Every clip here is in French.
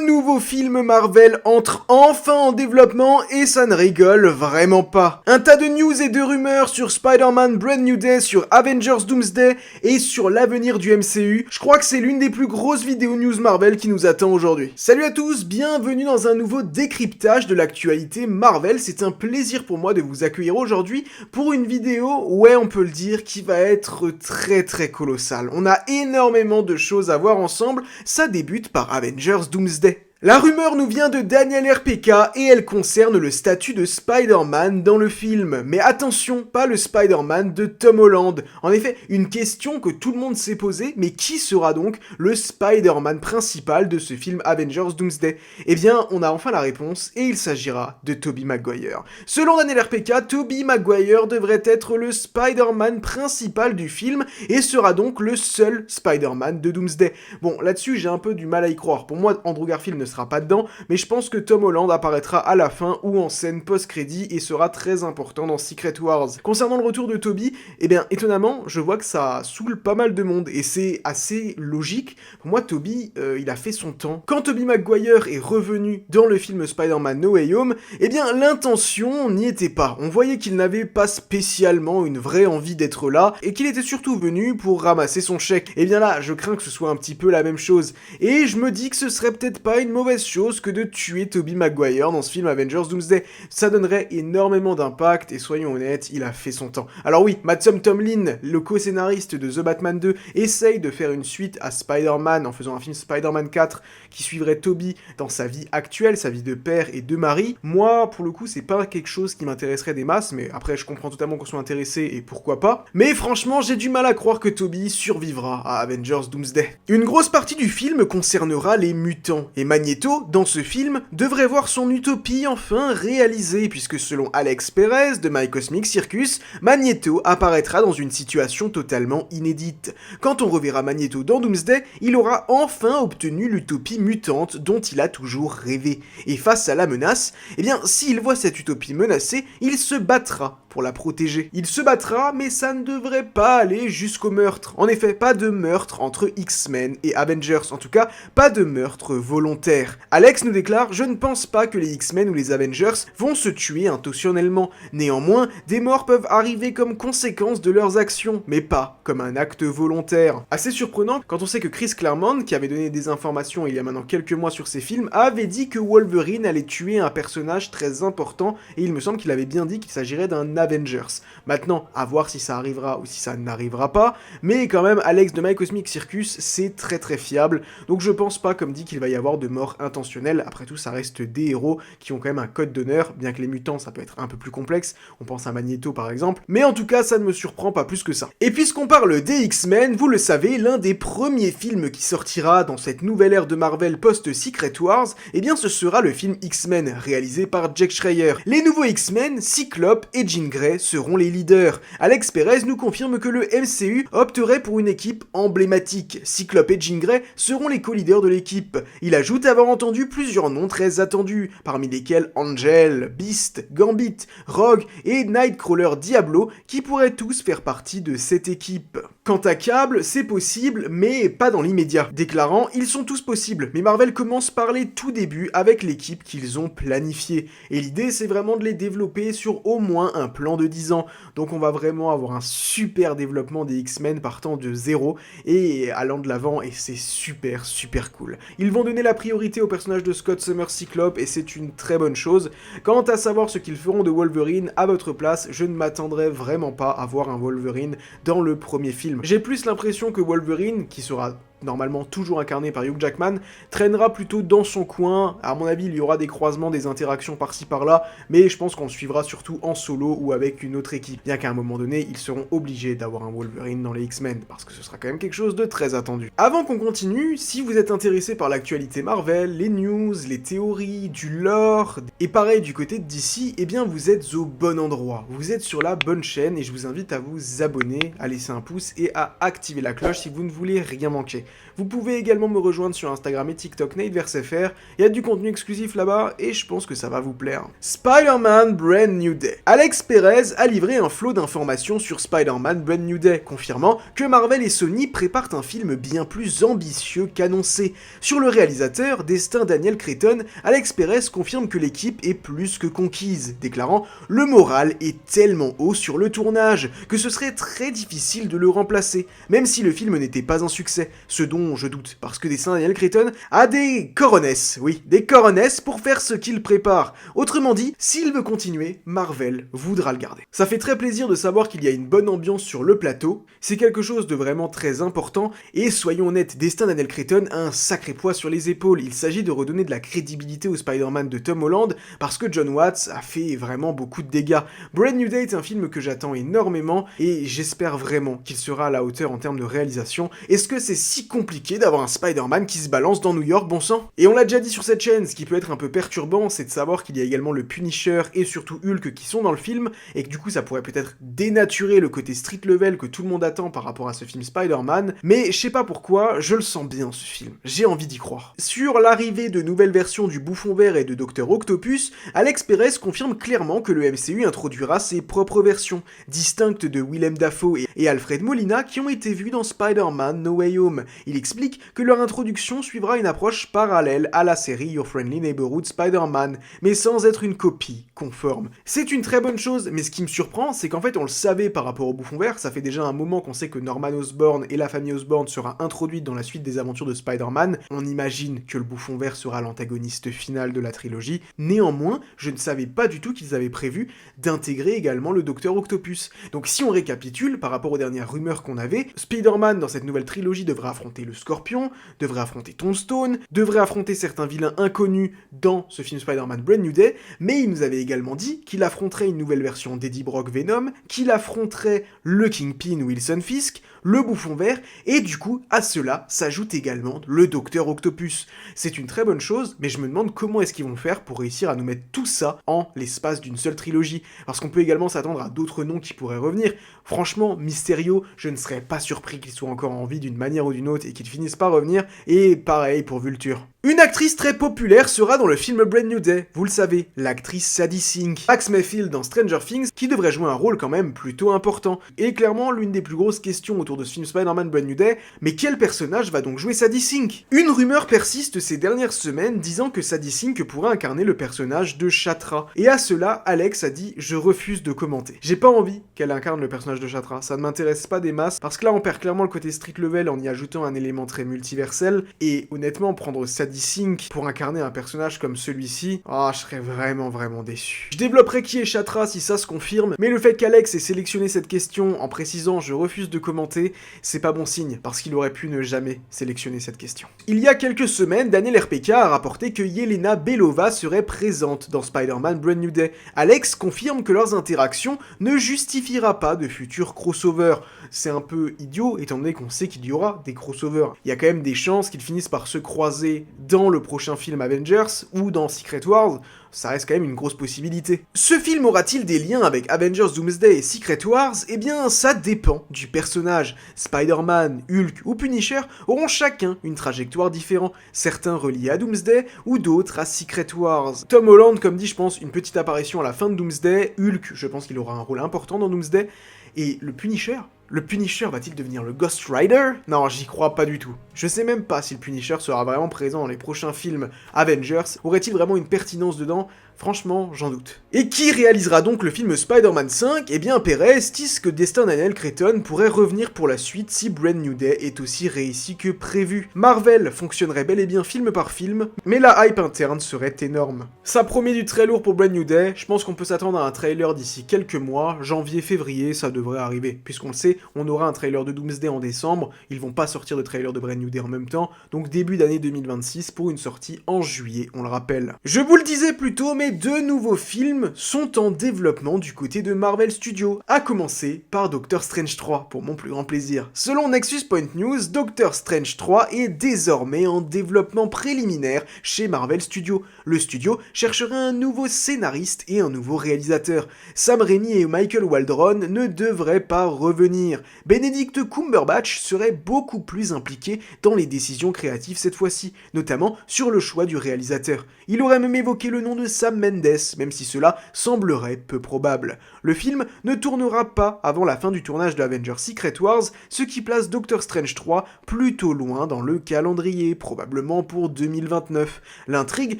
Le nouveau film Marvel entre enfin en développement et ça ne rigole vraiment pas. Un tas de news et de rumeurs sur Spider-Man Brand New Day, sur Avengers Doomsday et sur l'avenir du MCU. Je crois que c'est l'une des plus grosses vidéos news Marvel qui nous attend aujourd'hui. Salut à tous, bienvenue dans un nouveau décryptage de l'actualité Marvel. C'est un plaisir pour moi de vous accueillir aujourd'hui pour une vidéo, ouais on peut le dire, qui va être très colossale. On a énormément de choses à voir ensemble, ça débute par Avengers Doomsday. La rumeur nous vient de Daniel RPK et elle concerne le statut de Spider-Man dans le film. Mais attention, pas le Spider-Man de Tom Holland. En effet, une question que tout le monde s'est posée, mais qui sera donc le Spider-Man principal de ce film Avengers Doomsday? Eh bien, on a enfin la réponse et il s'agira de Tobey Maguire. Selon Daniel RPK, Tobey Maguire devrait être le Spider-Man principal du film et sera donc le seul Spider-Man de Doomsday. Bon, là-dessus, j'ai un peu du mal à y croire. Pour moi, Andrew Garfield ne sera pas dedans, mais je pense que Tom Holland apparaîtra à la fin ou en scène post-crédit et sera très important dans Secret Wars. Concernant le retour de Tobey, eh bien étonnamment, je vois que ça saoule pas mal de monde et c'est assez logique. Pour moi, Tobey, il a fait son temps. Quand Tobey Maguire est revenu dans le film Spider-Man No Way Home, eh bien l'intention n'y était pas. On voyait qu'il n'avait pas spécialement une vraie envie d'être là et qu'il était surtout venu pour ramasser son chèque. Et bien là, je crains que ce soit un petit peu la même chose. Et je me dis que ce serait peut-être pas une mauvaise chose que de tuer Tobey Maguire dans ce film Avengers Doomsday. Ça donnerait énormément d'impact et soyons honnêtes, il a fait son temps. Alors oui, Matt Tomlin, le co-scénariste de The Batman 2, essaye de faire une suite à Spider-Man en faisant un film Spider-Man 4 qui suivrait Tobey dans sa vie actuelle, sa vie de père et de mari. Moi, pour le coup, c'est pas quelque chose qui m'intéresserait des masses, mais après je comprends totalement qu'on soit intéressé et pourquoi pas. Mais franchement, j'ai du mal à croire que Tobey survivra à Avengers Doomsday. Une grosse partie du film concernera les mutants, et Magneto, dans ce film, devrait voir son utopie enfin réalisée, puisque selon Alex Perez de My Cosmic Circus, Magneto apparaîtra dans une situation totalement inédite. Quand on reverra Magneto dans Doomsday, il aura enfin obtenu l'utopie mutante dont il a toujours rêvé. Et face à la menace, eh bien, s'il voit cette utopie menacée, il se battra pour la protéger. Il se battra, mais ça ne devrait pas aller jusqu'au meurtre. En effet, pas de meurtre entre X-Men et Avengers, en tout cas, pas de meurtre volontaire. Alex nous déclare « Je ne pense pas que les X-Men ou les Avengers vont se tuer intentionnellement. Néanmoins, des morts peuvent arriver comme conséquence de leurs actions, mais pas comme un acte volontaire. » Assez surprenant quand on sait que Chris Claremont, qui avait donné des informations il y a maintenant quelques mois sur ses films, avait dit que Wolverine allait tuer un personnage très important, et il me semble qu'il avait bien dit qu'il s'agirait d'un Avengers. Maintenant, à voir si ça arrivera ou si ça n'arrivera pas, mais quand même, Alex de My Cosmic Circus, c'est très fiable, donc je pense pas, comme dit, qu'il va y avoir de mort intentionnelle. Après tout, ça reste des héros qui ont quand même un code d'honneur, bien que les mutants, ça peut être un peu plus complexe, on pense à Magneto par exemple, mais en tout cas, ça ne me surprend pas plus que ça. Et puisqu'on parle des X-Men, vous le savez, l'un des premiers films qui sortira dans cette nouvelle ère de Marvel post-Secret Wars, eh bien ce sera le film X-Men, réalisé par Jack Schreier. Les nouveaux X-Men, Cyclope et Jean Grey seront les leaders. Alex Perez nous confirme que le MCU opterait pour une équipe emblématique. Cyclope et Jean Grey seront les co-leaders de l'équipe. Il ajoute avoir entendu plusieurs noms très attendus, parmi lesquels Angel, Beast, Gambit, Rogue et Nightcrawler Diablo, qui pourraient tous faire partie de cette équipe. Quant à Cable, c'est possible, mais pas dans l'immédiat. Déclarant « Ils sont tous possibles, mais Marvel commence par les tout débuts avec l'équipe qu'ils ont planifiée. Et l'idée, c'est vraiment de les développer sur au moins un plan de 10 ans. Donc on va vraiment avoir un super développement des X-Men partant de zéro et allant de l'avant, et c'est super cool. Ils vont donner la priorité au personnage de Scott Summers Cyclope, et c'est une très bonne chose. Quant à savoir ce qu'ils feront de Wolverine, à votre place, je ne m'attendrai vraiment pas à voir un Wolverine dans le premier film. J'ai plus l'impression que Wolverine, qui sera normalement toujours incarné par Hugh Jackman, traînera plutôt dans son coin. À mon avis, il y aura des croisements, des interactions par-ci par-là, mais je pense qu'on le suivra surtout en solo ou avec une autre équipe. Bien qu'à un moment donné, ils seront obligés d'avoir un Wolverine dans les X-Men, parce que ce sera quand même quelque chose de très attendu. Avant qu'on continue, si vous êtes intéressé par l'actualité Marvel, les news, les théories, du lore, et pareil du côté de DC, eh bien vous êtes au bon endroit. Vous êtes sur la bonne chaîne, et je vous invite à vous abonner, à laisser un pouce et à activer la cloche si vous ne voulez rien manquer. Vous pouvez également me rejoindre sur Instagram et TikTok NateVerseFR, il y a du contenu exclusif là-bas et je pense que ça va vous plaire. Spider-Man Brand New Day. Alex Perez a livré un flot d'informations sur Spider-Man Brand New Day, confirmant que Marvel et Sony préparent un film bien plus ambitieux qu'annoncé. Sur le réalisateur, destin Daniel Cretton, Alex Perez confirme que l'équipe est plus que conquise, déclarant « Le moral est tellement haut sur le tournage que ce serait très difficile de le remplacer, même si le film n'était pas un succès, ce dont je doute, parce que destin Daniel Cretton a des coronesses, oui, des coronesses pour faire ce qu'il prépare. Autrement dit, s'il veut continuer, Marvel voudra le garder. » Ça fait très plaisir de savoir qu'il y a une bonne ambiance sur le plateau, c'est quelque chose de vraiment très important, et soyons honnêtes, destin Daniel Cretton a un sacré poids sur les épaules, il s'agit de redonner de la crédibilité au Spider-Man de Tom Holland, parce que John Watts a fait vraiment beaucoup de dégâts. Brand New Day est un film que j'attends énormément, et j'espère vraiment qu'il sera à la hauteur en termes de réalisation. Est-ce que c'est si compliqué d'avoir un Spider-Man qui se balance dans New York, bon sang? Et on l'a déjà dit sur cette chaîne, ce qui peut être un peu perturbant, c'est de savoir qu'il y a également le Punisher et surtout Hulk qui sont dans le film, et que du coup ça pourrait peut-être dénaturer le côté street level que tout le monde attend par rapport à ce film Spider-Man, mais je sais pas pourquoi, je le sens bien ce film, j'ai envie d'y croire. Sur l'arrivée de nouvelles versions du Bouffon Vert et de Dr Octopus, Alex Perez confirme clairement que le MCU introduira ses propres versions, distinctes de Willem Dafoe et Alfred Molina qui ont été vues dans Spider-Man No Way Home. Il explique que leur introduction suivra une approche parallèle à la série Your Friendly Neighborhood Spider-Man, mais sans être une copie conforme. C'est une très bonne chose, mais ce qui me surprend, c'est qu'en fait on le savait par rapport au Bouffon Vert, ça fait déjà un moment qu'on sait que Norman Osborn et la famille Osborn sera introduite dans la suite des aventures de Spider-Man, on imagine que le Bouffon Vert sera l'antagoniste final de la trilogie, néanmoins, je ne savais pas du tout qu'ils avaient prévu d'intégrer également le Dr Octopus. Donc si on récapitule, par rapport aux dernières rumeurs qu'on avait, Spider-Man dans cette nouvelle trilogie devrait affronter le Scorpion, devrait affronter Tombstone, devrait affronter certains vilains inconnus dans ce film Spider-Man Brand New Day, mais il nous avait également dit qu'il affronterait une nouvelle version d'Eddie Brock Venom, qu'il affronterait le Kingpin Wilson Fisk, le Bouffon Vert, et du coup, à cela s'ajoute également le Dr Octopus. C'est une très bonne chose, mais je me demande comment est-ce qu'ils vont faire pour réussir à nous mettre tout ça en l'espace d'une seule trilogie, parce qu'on peut également s'attendre à d'autres noms qui pourraient revenir. Franchement, Mysterio, je ne serais pas surpris qu'il soit encore en vie d'une manière ou d'une autre et qu'il finisse par revenir, et pareil pour Vulture. Une actrice très populaire sera dans le film Brand New Day, vous le savez, l'actrice Sadie Sink. Max Mayfield dans Stranger Things, qui devrait jouer un rôle quand même plutôt important. Et clairement, l'une des plus grosses questions autour de ce film Spider-Man Brand New Day, mais quel personnage va donc jouer Sadie Sink? Une rumeur persiste ces dernières semaines disant que Sadie Sink pourrait incarner le personnage de Chatra. Et à cela, Alex a dit « Je refuse de commenter ». J'ai pas envie qu'elle incarne le personnage de Chatra, ça ne m'intéresse pas des masses, parce que là on perd clairement le côté street level en y ajoutant un élément très multiversel, et honnêtement, prendre Sadie Sink pour incarner un personnage comme celui-ci, je serais vraiment déçu. Je développerai qui est Chatra si ça se confirme, mais le fait qu'Alex ait sélectionné cette question en précisant « Je refuse de commenter », c'est pas bon signe, parce qu'il aurait pu ne jamais sélectionner cette question. Il y a quelques semaines, Daniel RPK a rapporté que Yelena Belova serait présente dans Spider-Man Brand New Day. Alex confirme que leurs interactions ne justifiera pas de futurs crossovers. C'est un peu idiot, étant donné qu'on sait qu'il y aura des crossovers. Il y a quand même des chances qu'ils finissent par se croiser dans le prochain film Avengers ou dans Secret Wars, ça reste quand même une grosse possibilité. Ce film aura-t-il des liens avec Avengers Doomsday et Secret Wars? Eh bien, ça dépend du personnage. Spider-Man, Hulk ou Punisher auront chacun une trajectoire différente, certains reliés à Doomsday ou d'autres à Secret Wars. Tom Holland, comme dit, je pense, une petite apparition à la fin de Doomsday, Hulk, je pense qu'il aura un rôle important dans Doomsday, et le Punisher va-t-il devenir le Ghost Rider? Non, j'y crois pas du tout. Je sais même pas si le Punisher sera vraiment présent dans les prochains films Avengers. Aurait-il vraiment une pertinence dedans? Franchement, j'en doute. Et qui réalisera donc le film Spider-Man 5? Eh bien, Perez tisse que Destin Daniel Cretton pourrait revenir pour la suite si Brand New Day est aussi réussi que prévu. Marvel fonctionnerait bel et bien film par film, mais la hype interne serait énorme. Ça promet du très lourd pour Brand New Day, je pense qu'on peut s'attendre à un trailer d'ici quelques mois, janvier, février, ça devrait arriver. Puisqu'on le sait, on aura un trailer de Doomsday en décembre, ils vont pas sortir de trailer de Brand New Day en même temps, donc début d'année 2026 pour une sortie en juillet, on le rappelle. Je vous le disais plus tôt, mais Désormais, 2 nouveaux films sont en développement du côté de Marvel Studios, à commencer par Doctor Strange 3, pour mon plus grand plaisir. Selon Nexus Point News, Doctor Strange 3 est désormais en développement préliminaire chez Marvel Studios. Le studio chercherait un nouveau scénariste et un nouveau réalisateur. Sam Raimi et Michael Waldron ne devraient pas revenir. Benedict Cumberbatch serait beaucoup plus impliqué dans les décisions créatives cette fois-ci, notamment sur le choix du réalisateur. Il aurait même évoqué le nom de Sam Mendes, même si cela semblerait peu probable. Le film ne tournera pas avant la fin du tournage de Avengers Secret Wars, ce qui place Doctor Strange 3 plutôt loin dans le calendrier, probablement pour 2029. L'intrigue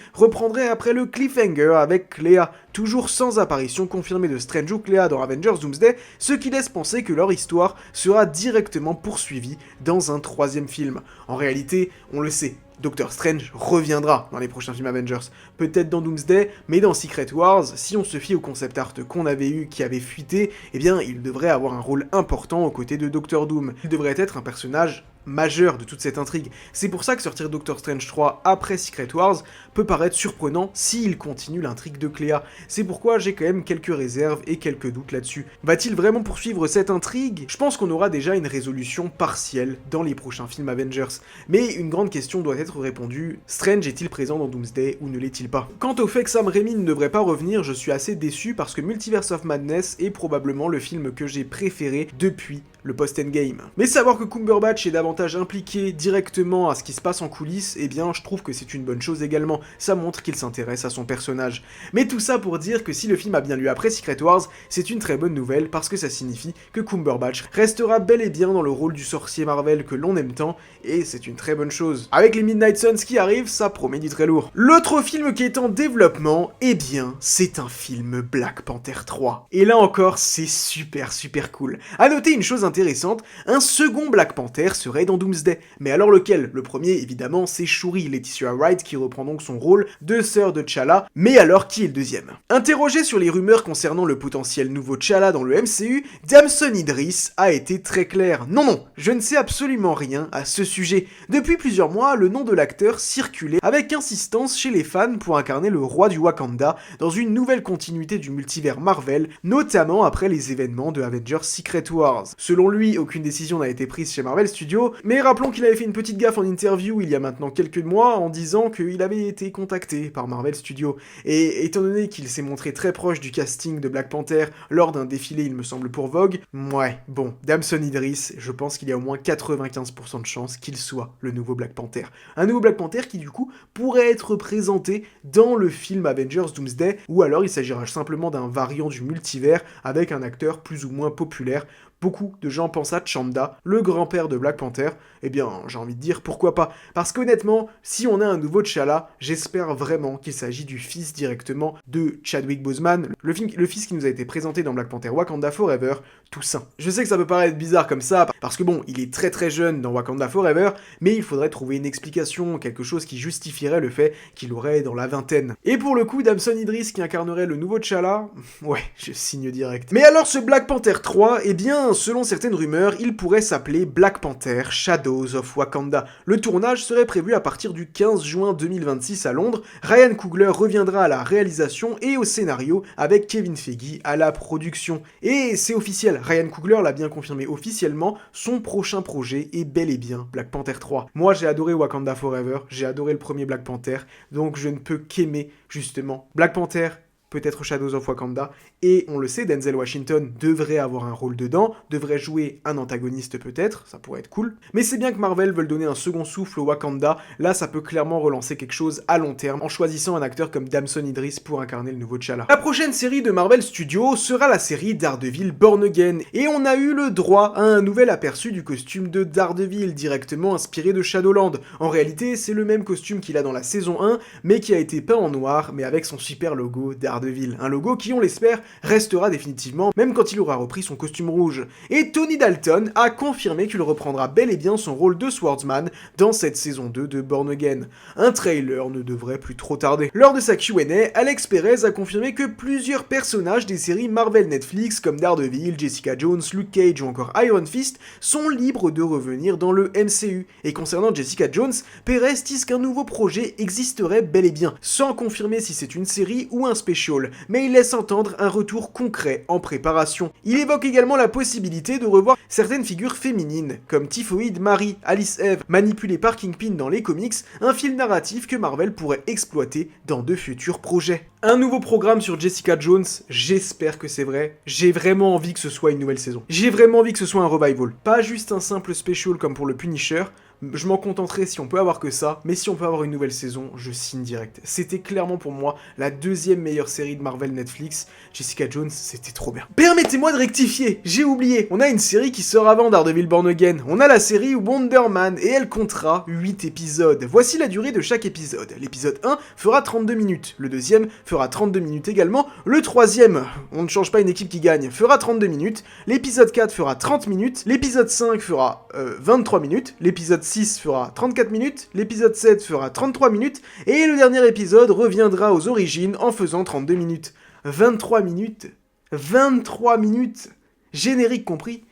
reprendrait après le cliffhanger avec Clea, toujours sans apparition confirmée de Strange ou Clea dans Avengers Doomsday, ce qui laisse penser que leur histoire sera directement poursuivie dans un 3e film. En réalité, on le sait, Doctor Strange reviendra dans les prochains films Avengers, peut-être dans Doomsday, mais dans Secret Wars, si on se fie au concept art qu'on avait eu, qui avait fuité, eh bien il devrait avoir un rôle important aux côtés de Doctor Doom. Il devrait être un personnage majeur de toute cette intrigue. C'est pour ça que sortir Doctor Strange 3 après Secret Wars peut paraître surprenant s'il continue l'intrigue de Clea. C'est pourquoi j'ai quand même quelques réserves et quelques doutes là-dessus. Va-t-il vraiment poursuivre cette intrigue ? Je pense qu'on aura déjà une résolution partielle dans les prochains films Avengers. Mais une grande question doit être répondue, Strange est-il présent dans Doomsday ou ne l'est-il pas ? Quant au fait que Sam Raimi ne devrait pas revenir, je suis assez déçu parce que Multiverse of Madness est probablement le film que j'ai préféré depuis le post-endgame. Mais savoir que Cumberbatch est davantage impliqué directement à ce qui se passe en coulisses, eh bien je trouve que c'est une bonne chose également, ça montre qu'il s'intéresse à son personnage. Mais tout ça pour dire que si le film a bien lieu après Secret Wars, c'est une très bonne nouvelle parce que ça signifie que Cumberbatch restera bel et bien dans le rôle du sorcier Marvel que l'on aime tant, et c'est une très bonne chose. Avec les Midnight Suns qui arrivent, ça promet du très lourd. L'autre film qui est en développement, eh bien, c'est un film Black Panther 3. Et là encore, c'est super cool. À noter une chose intéressante, un second Black Panther serait dans Doomsday. Mais alors lequel ? Le premier, évidemment, c'est Shuri, Letitia Wright, qui reprend donc son rôle de sœur de T'Challa. Mais alors, qui est le deuxième ? Interrogé sur les rumeurs concernant le potentiel nouveau T'Challa dans le MCU, Damson Idris a été très clair. Non, je ne sais absolument rien à ce sujet. Depuis plusieurs mois, le nom de l'acteur circulait avec insistance chez les fans pour incarner le roi du Wakanda dans une nouvelle continuité du multivers Marvel, notamment après les événements de Avengers Secret Wars. Selon lui, aucune décision n'a été prise chez Marvel Studios, mais rappelons qu'il avait fait une petite gaffe en interview il y a maintenant quelques mois en disant qu'il avait été contacté par Marvel Studios. Et étant donné qu'il s'est montré très proche du casting de Black Panther lors d'un défilé, il me semble, pour Vogue, Damson Idris, je pense qu'il y a au moins 95% de chances qu'il soit le nouveau Black Panther. Un nouveau Black Panther qui du coup pourrait être présenté dans le film Avengers Doomsday, ou alors il s'agira simplement d'un variant du multivers avec un acteur plus ou moins populaire. Beaucoup de gens pensent à Chanda, le grand-père de Black Panther. Eh bien, j'ai envie de dire pourquoi pas. Parce qu'honnêtement, si on a un nouveau T'Challa, j'espère vraiment qu'il s'agit du fils directement de Chadwick Boseman, le fils qui nous a été présenté dans Black Panther Wakanda Forever, Toussaint. Je sais que ça peut paraître bizarre comme ça, parce que bon, il est très jeune dans Wakanda Forever, mais il faudrait trouver une explication, quelque chose qui justifierait le fait qu'il aurait dans la vingtaine. Et pour le coup, Damson Idris qui incarnerait le nouveau T'Challa, ouais, je signe direct. Mais alors ce Black Panther 3, eh bien, selon certaines rumeurs, il pourrait s'appeler Black Panther Shadows of Wakanda. Le tournage serait prévu à partir du 15 juin 2026 à Londres. Ryan Coogler reviendra à la réalisation et au scénario avec Kevin Feige à la production. Et c'est officiel, Ryan Coogler l'a bien confirmé officiellement, son prochain projet est bel et bien Black Panther 3. Moi j'ai adoré Wakanda Forever, j'ai adoré le premier Black Panther, donc je ne peux qu'aimer justement Black Panther, peut-être Shadows of Wakanda, et on le sait, Denzel Washington devrait avoir un rôle dedans, devrait jouer un antagoniste peut-être, ça pourrait être cool, mais c'est bien que Marvel veulent donner un second souffle au Wakanda, là ça peut clairement relancer quelque chose à long terme, en choisissant un acteur comme Damson Idris pour incarner le nouveau T'Challa. La prochaine série de Marvel Studios sera la série Daredevil Born Again, et on a eu le droit à un nouvel aperçu du costume de Daredevil, directement inspiré de Shadowland. En réalité, c'est le même costume qu'il a dans la saison 1, mais qui a été peint en noir, mais avec son super logo Daredevil. Daredevil, un logo qui, on l'espère, restera définitivement, même quand il aura repris son costume rouge. Et Tony Dalton a confirmé qu'il reprendra bel et bien son rôle de Swordsman dans cette saison 2 de Born Again. Un trailer ne devrait plus trop tarder. Lors de sa Q&A, Alex Perez a confirmé que plusieurs personnages des séries Marvel Netflix comme Daredevil, Jessica Jones, Luke Cage ou encore Iron Fist sont libres de revenir dans le MCU. Et concernant Jessica Jones, Perez tease qu'un nouveau projet existerait bel et bien, sans confirmer si c'est une série ou un special, mais il laisse entendre un retour concret en préparation. Il évoque également la possibilité de revoir certaines figures féminines, comme Typhoid Mary, Alice Eve, manipulée par Kingpin dans les comics, un fil narratif que Marvel pourrait exploiter dans de futurs projets. Un nouveau programme sur Jessica Jones, j'espère que c'est vrai. J'ai vraiment envie que ce soit une nouvelle saison. J'ai vraiment envie que ce soit un revival, pas juste un simple special comme pour le Punisher. Je m'en contenterai si on peut avoir que ça, mais si on peut avoir une nouvelle saison, je signe direct. C'était clairement pour moi la deuxième meilleure série de Marvel Netflix. Jessica Jones, c'était trop bien. Permettez-moi de rectifier, j'ai oublié. On a une série qui sort avant Daredevil Born Again. On a la série Wonder Man et elle comptera 8 épisodes. Voici la durée de chaque épisode. L'épisode 1 fera 32 minutes. Le deuxième fera 32 minutes également. Le troisième, on ne change pas une équipe qui gagne, fera 32 minutes. L'épisode 4 fera 30 minutes. L'épisode 5 fera 23 minutes. L'épisode 6 fera 34 minutes, l'épisode 7 fera 33 minutes, et le dernier épisode reviendra aux origines en faisant 32 minutes. 23 minutes 23 minutes Générique compris.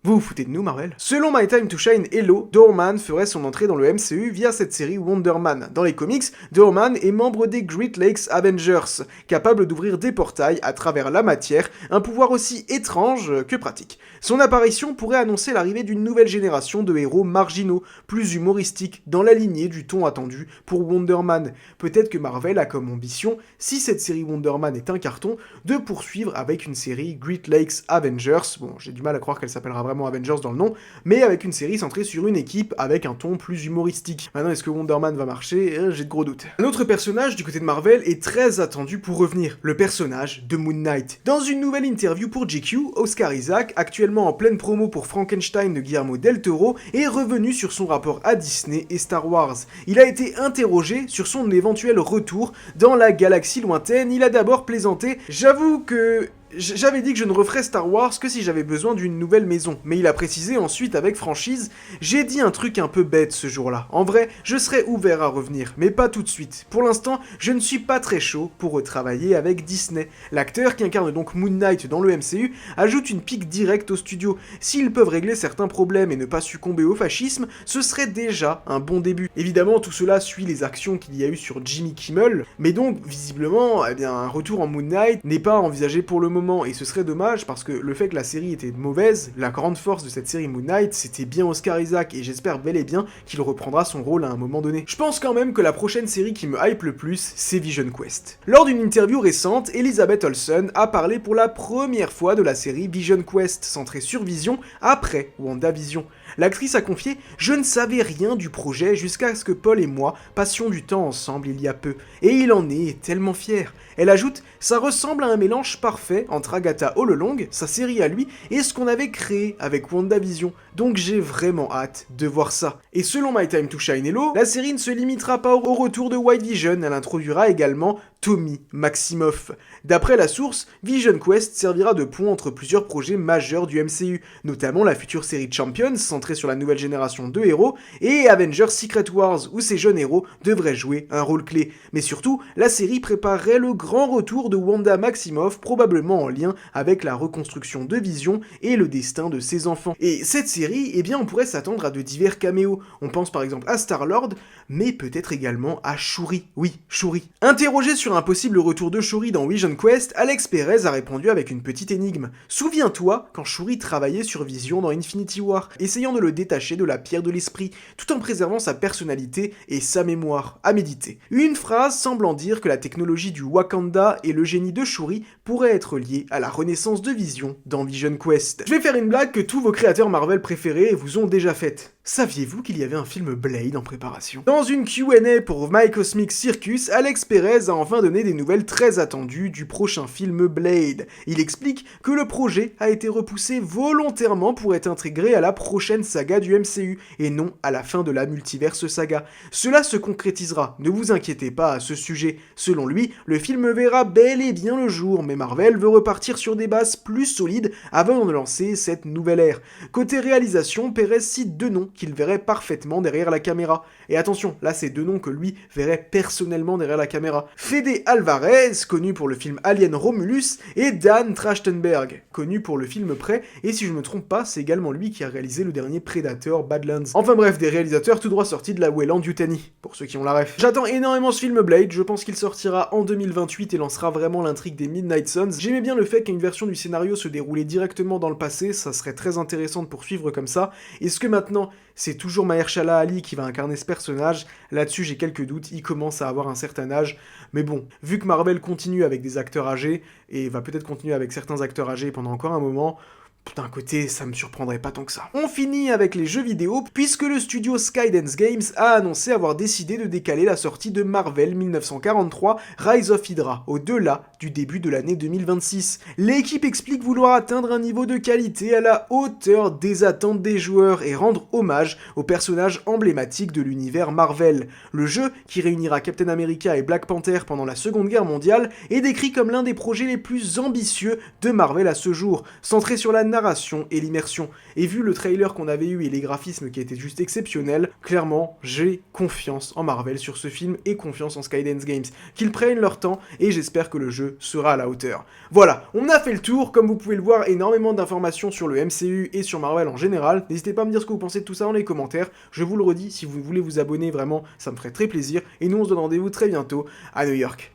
Vous vous foutez de nous, Marvel? Selon My Time to Shine Hello, Doorman ferait son entrée dans le MCU via cette série Wonder Man. Dans les comics, Doorman est membre des Great Lakes Avengers, capable d'ouvrir des portails à travers la matière, un pouvoir aussi étrange que pratique. Son apparition pourrait annoncer l'arrivée d'une nouvelle génération de héros marginaux, plus humoristiques, dans la lignée du ton attendu pour Wonder Man. Peut-être que Marvel a comme ambition, si cette série Wonder Man est un carton, de poursuivre avec une série Great Lakes Avengers. Bon, j'ai du mal à croire qu'elle s'appellera vraiment Avengers dans le nom, mais avec une série centrée sur une équipe avec un ton plus humoristique. Maintenant, est-ce que Wonder Man va marcher? J'ai de gros doutes. Un autre personnage du côté de Marvel est très attendu pour revenir, le personnage de Moon Knight. Dans une nouvelle interview pour GQ, Oscar Isaac, actuellement en pleine promo pour Frankenstein de Guillermo del Toro, est revenu sur son rapport à Disney et Star Wars. Il a été interrogé sur son éventuel retour dans la galaxie lointaine. Il a d'abord plaisanté. J'avoue que j'avais dit que je ne referais Star Wars que si j'avais besoin d'une nouvelle maison, mais il a précisé ensuite avec franchise « J'ai dit un truc un peu bête ce jour-là. En vrai, je serais ouvert à revenir, mais pas tout de suite. Pour l'instant, je ne suis pas très chaud pour retravailler avec Disney. » L'acteur, qui incarne donc Moon Knight dans le MCU, ajoute une pique directe au studio. S'ils peuvent régler certains problèmes et ne pas succomber au fascisme, ce serait déjà un bon début. Évidemment, tout cela suit les actions qu'il y a eu sur Jimmy Kimmel, mais donc, visiblement, eh bien, un retour en Moon Knight n'est pas envisagé pour le moment. Et ce serait dommage parce que le fait que la série était mauvaise, la grande force de cette série Moon Knight, c'était bien Oscar Isaac, et j'espère bel et bien qu'il reprendra son rôle à un moment donné. Je pense quand même que la prochaine série qui me hype le plus, c'est Vision Quest. Lors d'une interview récente, Elizabeth Olsen a parlé pour la première fois de la série Vision Quest, centrée sur Vision, après WandaVision. L'actrice a confié « Je ne savais rien du projet jusqu'à ce que Paul et moi passions du temps ensemble il y a peu, et il en est tellement fier. » Elle ajoute « Ça ressemble à un mélange parfait entre Agatha All Along, sa série à lui, et ce qu'on avait créé avec WandaVision, donc j'ai vraiment hâte de voir ça. » Et selon My Time to Shine Hello, la série ne se limitera pas au retour de White Vision, elle introduira également Tommy Maximoff. D'après la source, Vision Quest servira de pont entre plusieurs projets majeurs du MCU, notamment la future série Champions, centrée sur la nouvelle génération de héros, et Avengers Secret Wars, où ces jeunes héros devraient jouer un rôle clé. Mais surtout, la série préparerait le grand retour de Wanda Maximoff, probablement en lien avec la reconstruction de Vision et le destin de ses enfants. Et cette série, eh bien on pourrait s'attendre à de divers caméos. On pense par exemple à Star-Lord, mais peut-être également à Shuri. Oui, Shuri. Interrogé sur un possible retour de Shuri dans Vision Quest, Alex Perez a répondu avec une petite énigme. Souviens-toi quand Shuri travaillait sur Vision dans Infinity War, essayant de le détacher de la pierre de l'esprit, tout en préservant sa personnalité et sa mémoire, à méditer. Une phrase semblant dire que la technologie du Wakanda et le génie de Shuri pourraient être liés à la renaissance de Vision dans Vision Quest. Je vais faire une blague que tous vos créateurs Marvel préférés vous ont déjà faite. Saviez-vous qu'il y avait un film Blade en préparation? Dans une Q&A pour My Cosmic Circus, Alex Perez a enfin donné des nouvelles très attendues du prochain film Blade. Il explique que le projet a été repoussé volontairement pour être intégré à la prochaine saga du MCU, et non à la fin de la multiverse saga. Cela se concrétisera, ne vous inquiétez pas à ce sujet. Selon lui, le film verra bel et bien le jour, mais Marvel veut repartir sur des bases plus solides avant de lancer cette nouvelle ère. Côté réalisation, Perez cite deux noms qu'il verrait parfaitement derrière la caméra. Et attention, là c'est deux noms que lui verrait personnellement derrière la caméra. Fede Alvarez, connu pour le film Alien Romulus, et Dan Trachtenberg, connu pour le film Prey, et si je me trompe pas, c'est également lui qui a réalisé le dernier Predator Badlands. Enfin bref, des réalisateurs tout droit sortis de la Weyland-Yutani, pour ceux qui ont la ref. J'attends énormément ce film Blade, je pense qu'il sortira en 2028 et lancera vraiment l'intrigue des Midnight Suns. J'aimais bien le fait qu'une version du scénario se déroulait directement dans le passé, ça serait très intéressant de poursuivre comme ça. Est-ce que maintenant, c'est toujours Mahershala Ali qui va incarner ce personnage? Là-dessus, j'ai quelques doutes, il commence à avoir un certain âge, mais bon, vu que Marvel continue avec des acteurs âgés, et va peut-être continuer avec certains acteurs âgés pendant encore un moment, d'un côté, ça me surprendrait pas tant que ça. On finit avec les jeux vidéo, puisque le studio Skydance Games a annoncé avoir décidé de décaler la sortie de Marvel 1943 Rise of Hydra, au-delà du début de l'année 2026. L'équipe explique vouloir atteindre un niveau de qualité à la hauteur des attentes des joueurs et rendre hommage aux personnages emblématiques de l'univers Marvel. Le jeu, qui réunira Captain America et Black Panther pendant la Seconde Guerre mondiale, est décrit comme l'un des projets les plus ambitieux de Marvel à ce jour, centré sur la narration et l'immersion. Et vu le trailer qu'on avait eu et les graphismes qui étaient juste exceptionnels, clairement, j'ai confiance en Marvel sur ce film et confiance en Skydance Games. Qu'ils prennent leur temps et j'espère que le jeu sera à la hauteur. Voilà, on a fait le tour. Comme vous pouvez le voir, énormément d'informations sur le MCU et sur Marvel en général. N'hésitez pas à me dire ce que vous pensez de tout ça dans les commentaires. Je vous le redis, si vous voulez vous abonner, vraiment, ça me ferait très plaisir. Et nous, on se donne rendez-vous très bientôt à New York.